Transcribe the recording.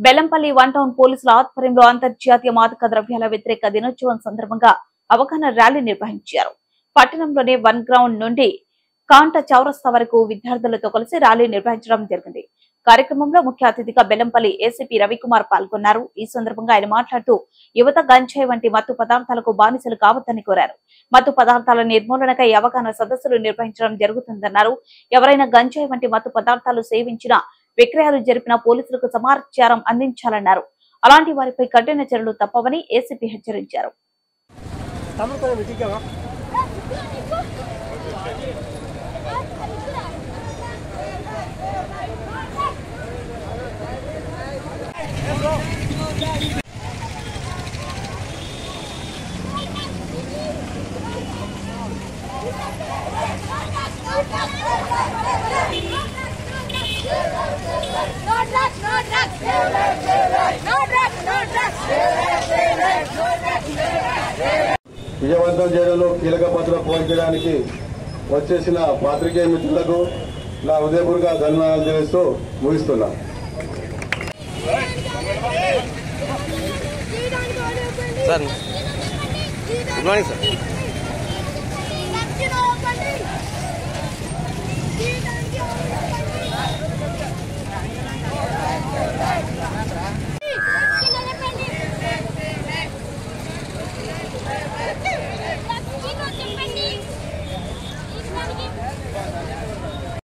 Bellampalli one town పోలీసుల ఆధ్వర్యంలో అంతర్జాతీయ మాదక ద్రవ్యాల వ్యతిరేక దినోత్సవం సందర్భంగా అవగాహన ర్యాలీ నిర్వహించారు. పట్టణంలోని వన్ గ్రౌండ్ నుండి కాంట చౌరస్తా వరకు విద్యార్థులతో కలిసి ర్యాలీ నిర్వహించడం జరిగింది. కార్యక్రమంలో ముఖ్య అతిథిగా బెల్లంపల్లి ఏసీపీ రవికుమార్ పాల్గొన్నారు. ఈ సందర్భంగా ఆయన మాట్లాడుతూ యువత గంజాయి వంటి మత్తు పదార్థాలకు బానిసలు కావద్దని కోరారు. మత్తు పదార్థాల నిర్మూలనకై అవగాహన సదస్సులు నిర్వహించడం జరుగుతుందన్నారు. ఎవరైనా గంజాయి వంటి మత్తు పదార్థాలు సేవించినా విక్రయాలు జరిపిన పోలీసులకు సమాచారం అందించాలన్నారు. అలాంటి వారిపై కఠిన చర్యలు తప్పవని ఏసీపీ హెచ్చరించారు. విజయవంతం చేయడంలో కీలక పాత్ర పోషించడానికి వచ్చేసిన పాత్రికేయ మిత్రులకు నా హృదయపూర్వక ధన్యవాదాలు తెలుస్తూ ముగిస్తున్నా. Good morning sir.